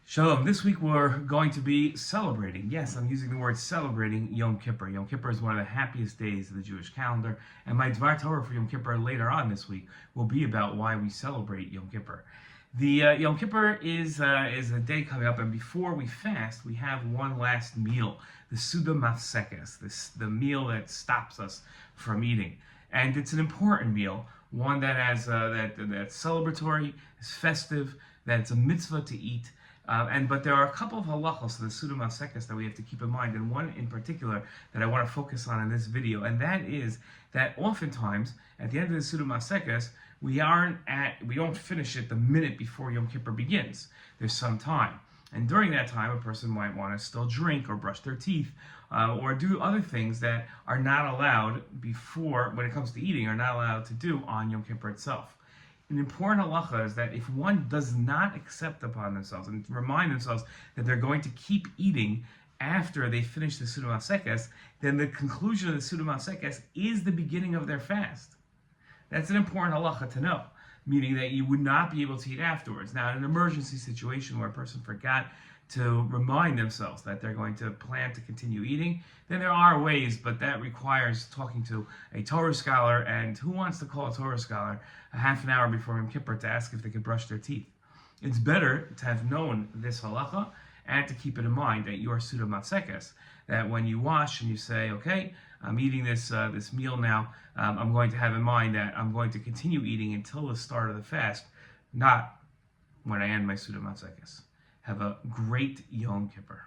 Shalom. This week we're going to be celebrating. Yes, I'm using the word celebrating Yom Kippur. Yom Kippur is one of the happiest days of the Jewish calendar, and my Dvar Torah for Yom Kippur later on this week will be about why we celebrate Yom Kippur. The Yom Kippur is a day coming up, and before we fast, we have one last meal, the Seudah Mafsekes, the meal that stops us from eating, and it's an important meal, one that has that's celebratory, is festive, that it's a mitzvah to eat. But there are a couple of halachos of the Seudah Mafsekes that we have to keep in mind, and one in particular that I want to focus on in this video, and that is that oftentimes at the end of the Seudah Mafsekes we don't finish it the minute before Yom Kippur begins. There's some time, and during that time a person might want to still drink or brush their teeth or do other things that are not allowed before, when it comes to eating, are not allowed to do on Yom Kippur itself. An important halacha is that if one does not accept upon themselves and remind themselves that they're going to keep eating after they finish the Seudah Mafsekes, then the conclusion of the Seudah Mafsekes is the beginning of their fast. That's an important halacha to know, meaning that you would not be able to eat afterwards. Now, in an emergency situation where a person forgot to remind themselves that they're going to plan to continue eating, then there are ways, but that requires talking to a Torah scholar, and who wants to call a Torah scholar a half an hour before Yom Kippur to ask if they could brush their teeth? It's better to have known this halacha and to keep it in mind that you are Seudah Mafsekes, that when you wash and you say, okay, I'm eating this meal now, I'm going to have in mind that I'm going to continue eating until the start of the fast, not when I end my Seudah Mafsekes. Have a great Yom Kippur.